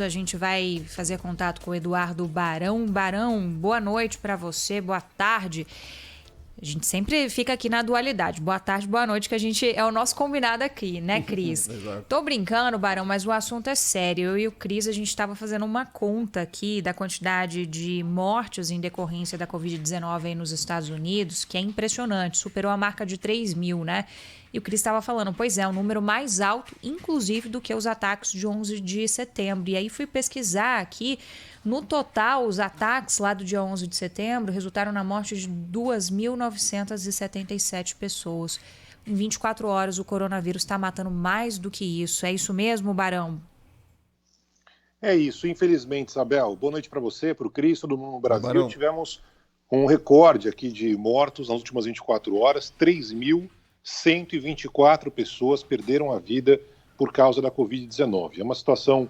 A gente vai fazer contato com o Eduardo Barão. Barão, boa noite para você, boa tarde. A gente sempre fica aqui na dualidade. Boa tarde, boa noite, que a gente é o nosso combinado aqui, né, Cris? Exato. Tô brincando, Barão, mas o assunto é sério. Eu e o Cris, a gente estava fazendo uma conta aqui da quantidade de mortes em decorrência da Covid-19 aí nos Estados Unidos, que é impressionante. Superou a marca de 3 mil, né? E o Cris estava falando, pois é, um número mais alto, inclusive, do que os ataques de 11 de setembro. E aí fui pesquisar aqui. No total, os ataques lá do dia 11 de setembro resultaram na morte de 2.977 pessoas. Em 24 horas, o coronavírus está matando mais do que isso. É isso mesmo, Barão? É isso, infelizmente, Isabel. Boa noite para você, para o Cris, todo mundo no Oi, Brasil. Barão. Tivemos um recorde aqui de mortos nas últimas 24 horas. 3.124 pessoas perderam a vida por causa da Covid-19. É uma situação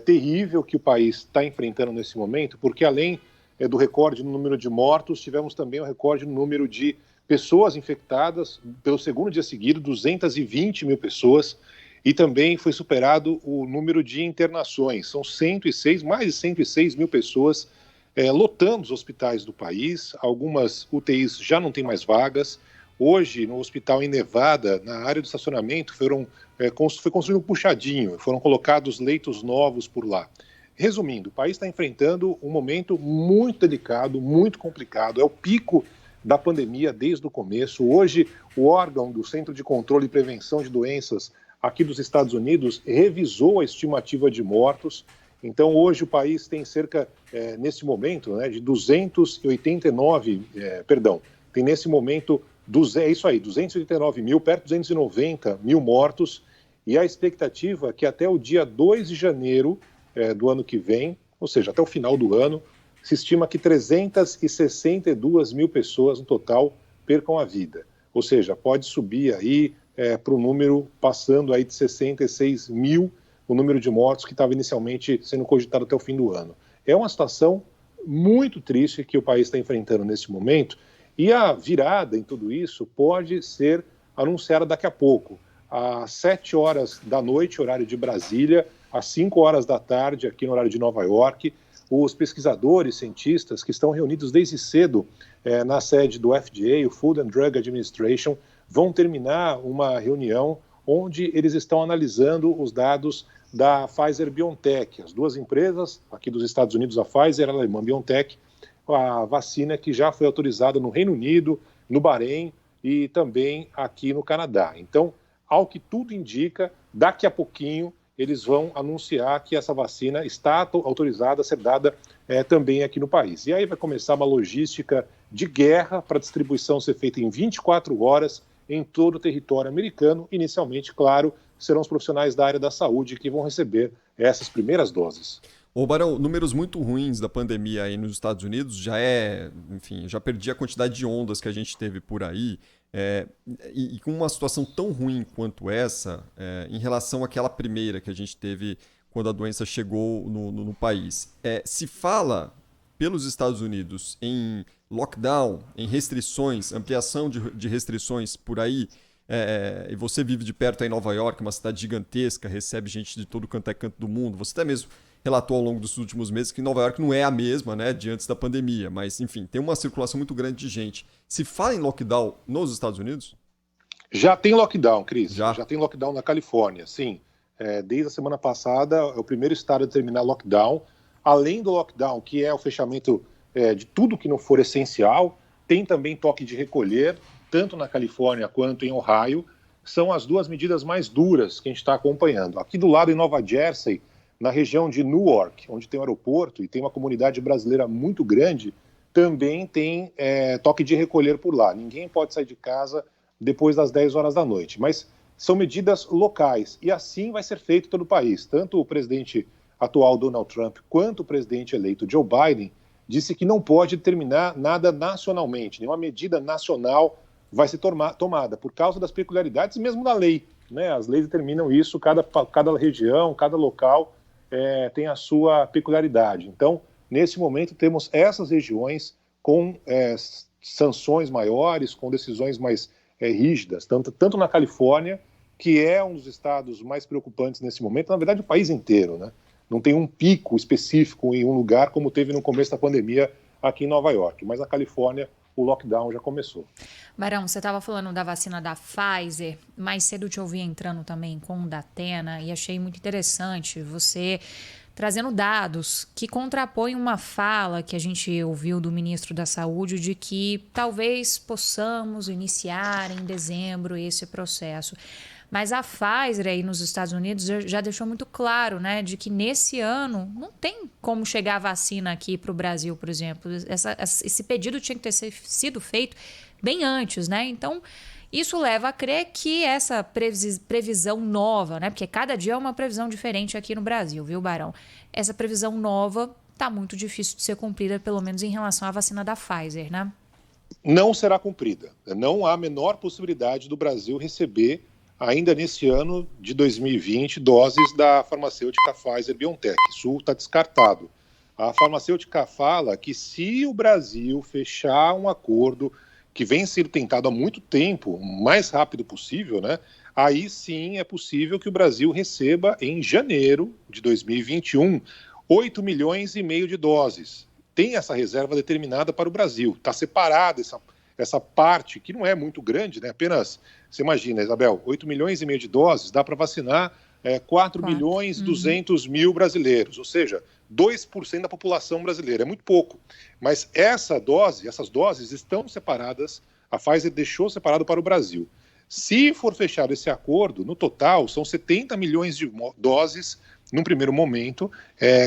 terrível que o país está enfrentando nesse momento, porque além do recorde no número de mortos, tivemos também o recorde no número de pessoas infectadas pelo segundo dia seguido, 220 mil pessoas. E também foi superado o número de internações. São 106, mais de 106 mil pessoas lotando os hospitais do país. Algumas UTIs já não têm mais vagas. Hoje, no hospital em Nevada, na área do estacionamento, foi construído um puxadinho, foram colocados leitos novos por lá. Resumindo, o país está enfrentando um momento muito delicado, muito complicado. É o pico da pandemia desde o começo. Hoje, o órgão do Centro de Controle e Prevenção de Doenças aqui dos Estados Unidos revisou a estimativa de mortos. Então, hoje o país tem cerca, nesse momento, de 289, tem nesse momento, 289 mil, perto de 290 mil mortos, e a expectativa é que até o dia 2 de janeiro do ano que vem, ou seja, até o final do ano, se estima que 362 mil pessoas no total percam a vida. Ou seja, pode subir aí para o número passando aí de 66 mil, o número de mortos que estava inicialmente sendo cogitado até o fim do ano. É uma situação muito triste que o país está enfrentando nesse momento, e a virada em tudo isso pode ser anunciada daqui a pouco, às 7 horas da noite, horário de Brasília, às 5 horas da tarde, aqui no horário de Nova York. Os pesquisadores, cientistas que estão reunidos desde cedo na sede do FDA, o Food and Drug Administration, vão terminar uma reunião onde eles estão analisando os dados da Pfizer-BioNTech, as duas empresas aqui dos Estados Unidos, a Pfizer e a alemã BioNTech, a vacina que já foi autorizada no Reino Unido, no Bahrein e também aqui no Canadá. Então, ao que tudo indica, daqui a pouquinho eles vão anunciar que essa vacina está autorizada a ser dada também aqui no país. E aí vai começar uma logística de guerra para a distribuição ser feita em 24 horas em todo o território americano. Inicialmente, claro, serão os profissionais da área da saúde que vão receber essas primeiras doses. Ô, Barão, números muito ruins da pandemia aí nos Estados Unidos enfim, já perdi a quantidade de ondas que a gente teve por aí. E com uma situação tão ruim quanto essa, em relação àquela primeira que a gente teve quando a doença chegou no país, se fala pelos Estados Unidos em lockdown, em restrições, ampliação de restrições por aí, e você vive de perto aí em Nova York, uma cidade gigantesca, recebe gente de todo canto do mundo, você até mesmo relatou ao longo dos últimos meses que Nova York não é a mesma, né, de antes da pandemia, mas enfim, tem uma circulação muito grande de gente. Se fala em lockdown nos Estados Unidos? Já tem lockdown, Cris. Já? Já tem lockdown na Califórnia, sim. Desde a semana passada, é o primeiro estado a terminar lockdown. Além do lockdown, que é o fechamento de tudo que não for essencial, tem também toque de recolher, tanto na Califórnia quanto em Ohio. São as duas medidas mais duras que a gente está acompanhando. Aqui do lado, em Nova Jersey, na região de Newark, onde tem um aeroporto e tem uma comunidade brasileira muito grande, também tem toque de recolher por lá. Ninguém pode sair de casa depois das 10 horas da noite. Mas são medidas locais e assim vai ser feito em todo o país. Tanto o presidente atual Donald Trump quanto o presidente eleito Joe Biden disse que não pode determinar nada nacionalmente, nenhuma medida nacional vai ser tomada por causa das peculiaridades mesmo da lei. Né? As leis determinam isso, cada região, cada local tem a sua peculiaridade. Então, nesse momento, temos essas regiões com sanções maiores, com decisões mais rígidas, tanto na Califórnia, que é um dos estados mais preocupantes nesse momento, na verdade, o país inteiro, né? não tem um pico específico em um lugar como teve no começo da pandemia aqui em Nova York. Mas na Califórnia o lockdown já começou. Barão, você estava falando da vacina da Pfizer, mais cedo eu te ouvi entrando também com o Datena e achei muito interessante você trazendo dados que contrapõem uma fala que a gente ouviu do ministro da Saúde de que talvez possamos iniciar em dezembro esse processo. Mas a Pfizer aí nos Estados Unidos já deixou muito claro, né, de que nesse ano não tem como chegar a vacina aqui para o Brasil, por exemplo. Esse pedido tinha que ter sido feito bem antes, né? Então, isso leva a crer que essa previsão nova, né, porque cada dia é uma previsão diferente aqui no Brasil, viu, Barão? Essa previsão nova está muito difícil de ser cumprida, pelo menos em relação à vacina da Pfizer, né? Não será cumprida. Não há a menor possibilidade do Brasil receber ainda nesse ano de 2020, doses da farmacêutica Pfizer-BioNTech. Isso está descartado. A farmacêutica fala que se o Brasil fechar um acordo que vem sendo tentado há muito tempo, o mais rápido possível, né? Aí sim é possível que o Brasil receba em janeiro de 2021 8 milhões e meio de doses. Tem essa reserva determinada para o Brasil. Está separada essa parte, que não é muito grande, né? Apenas, você imagina, Isabel, 8 milhões e meio de doses, dá para vacinar 4 milhões e 200 mil brasileiros, ou seja, 2% da população brasileira, é muito pouco. Mas essas doses estão separadas, a Pfizer deixou separado para o Brasil. Se for fechado esse acordo, no total, são 70 milhões de doses, num primeiro momento,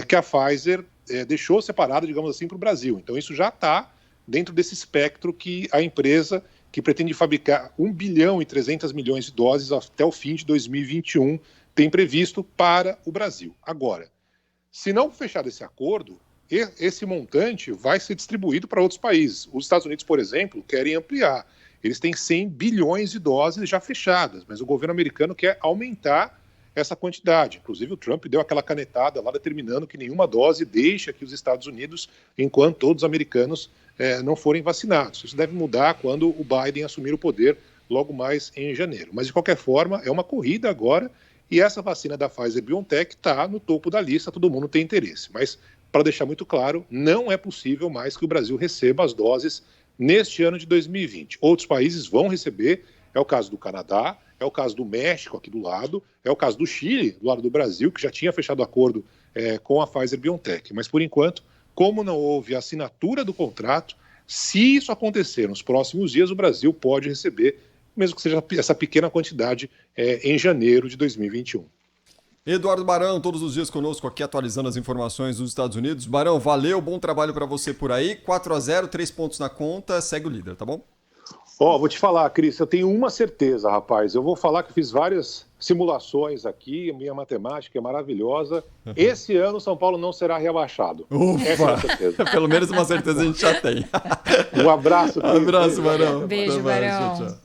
que a Pfizer deixou separado, digamos assim, para o Brasil. Então isso já está dentro desse espectro que a empresa, que pretende fabricar 1 bilhão e 300 milhões de doses até o fim de 2021, tem previsto para o Brasil. Agora, se não fechar esse acordo, esse montante vai ser distribuído para outros países. Os Estados Unidos, por exemplo, querem ampliar. Eles têm 100 bilhões de doses já fechadas, mas o governo americano quer aumentar essa quantidade. Inclusive, o Trump deu aquela canetada lá determinando que nenhuma dose deixe aqui os Estados Unidos enquanto todos os americanos não forem vacinados. Isso deve mudar quando o Biden assumir o poder logo mais em janeiro. Mas, de qualquer forma, é uma corrida agora e essa vacina da Pfizer-BioNTech está no topo da lista, todo mundo tem interesse. Mas, para deixar muito claro, não é possível mais que o Brasil receba as doses neste ano de 2020. Outros países vão receber, é o caso do Canadá, é o caso do México, aqui do lado, é o caso do Chile, do lado do Brasil, que já tinha fechado acordo com a Pfizer-BioNTech. Mas, por enquanto, como não houve assinatura do contrato, se isso acontecer nos próximos dias, o Brasil pode receber, mesmo que seja essa pequena quantidade, em janeiro de 2021. Eduardo Barão, todos os dias conosco aqui, atualizando as informações dos Estados Unidos. Barão, valeu, bom trabalho para você por aí. 4-0, 3 pontos na conta, segue o líder, tá bom? Vou te falar, Cris, eu tenho uma certeza, rapaz. Eu vou falar que fiz várias simulações aqui, minha matemática é maravilhosa. Esse ano São Paulo não será rebaixado. Ufa! Essa é a certeza. Pelo menos uma certeza a gente já tem. Um abraço, Cris. Abraço, Barão. Beijo, Até mais. Barão. Tchau, tchau.